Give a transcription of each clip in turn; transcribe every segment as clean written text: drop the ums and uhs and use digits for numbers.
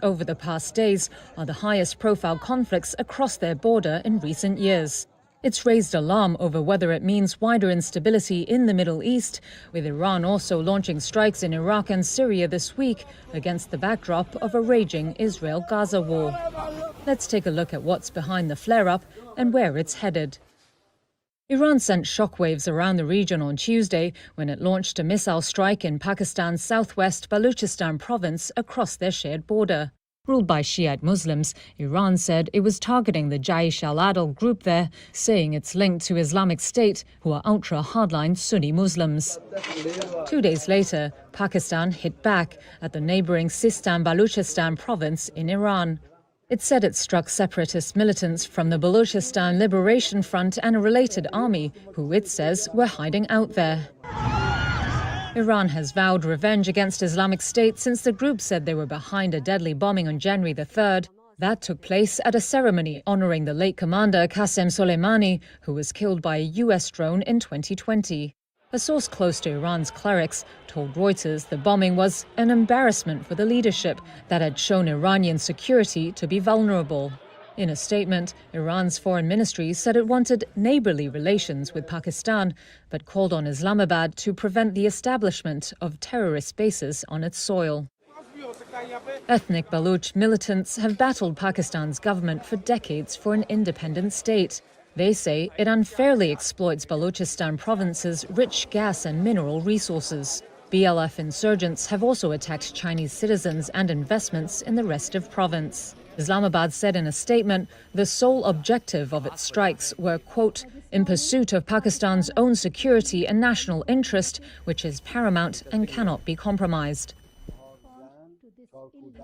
over the past days are the highest-profile conflicts across their border in recent years. It's raised alarm over whether it means wider instability in the Middle East, with Iran also launching strikes in Iraq and Syria this week against the backdrop of a raging Israel-Gaza war. Let's take a look at what's behind the flare-up and where it's headed. Iran sent shockwaves around the region on Tuesday when it launched a missile strike in Pakistan's southwest Balochistan province across their shared border. Ruled by Shiite Muslims, Iran said it was targeting the Jaish al-Adl group there, saying it's linked to Islamic State, who are ultra-hardline Sunni Muslims. 2 days later, Pakistan hit back at the neighbouring Sistan-Balochistan province in Iran. It said it struck separatist militants from the Balochistan Liberation Front and a related army, who it says were hiding out there. Iran has vowed revenge against Islamic State since the group said they were behind a deadly bombing on January the 3rd. That took place at a ceremony honouring the late commander Qasem Soleimani, who was killed by a US drone in 2020. A source close to Iran's clerics told Reuters the bombing was an embarrassment for the leadership that had shown Iranian security to be vulnerable. In a statement, Iran's foreign ministry said it wanted neighbourly relations with Pakistan, but called on Islamabad to prevent the establishment of terrorist bases on its soil. Ethnic Baloch militants have battled Pakistan's government for decades for an independent state. They say it unfairly exploits Balochistan province's rich gas and mineral resources. BLF insurgents have also attacked Chinese citizens and investments in the rest of province. Islamabad said in a statement the sole objective of its strikes were, quote, in pursuit of Pakistan's own security and national interest, which is paramount and cannot be compromised.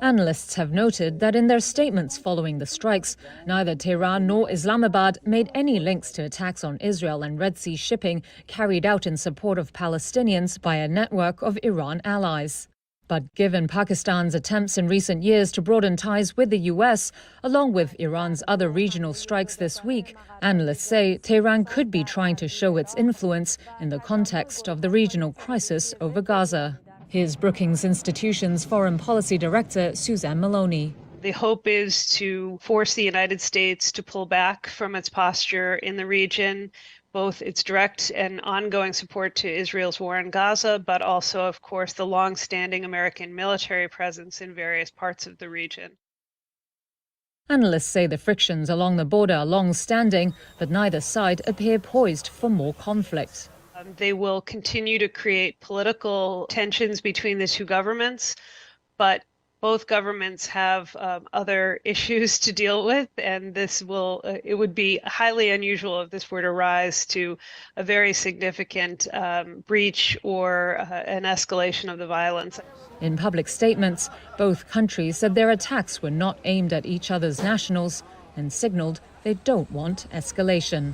Analysts have noted that in their statements following the strikes, neither Tehran nor Islamabad made any links to attacks on Israel and Red Sea shipping carried out in support of Palestinians by a network of Iran allies. But given Pakistan's attempts in recent years to broaden ties with the US, along with Iran's other regional strikes this week, analysts say Tehran could be trying to show its influence in the context of the regional crisis over Gaza. Here's Brookings Institution's Foreign Policy Director, Suzanne Maloney. The hope is to force the United States to pull back from its posture in the region, both its direct and ongoing support to Israel's war in Gaza, but also, of course, the long-standing American military presence in various parts of the region. Analysts say the frictions along the border are long-standing, but neither side appear poised for more conflict. They will continue to create political tensions between the two governments, but both governments have other issues to deal with, and it would be highly unusual if this were to rise to a very significant breach or an escalation of the violence. In public statements, both countries said their attacks were not aimed at each other's nationals and signaled they don't want escalation.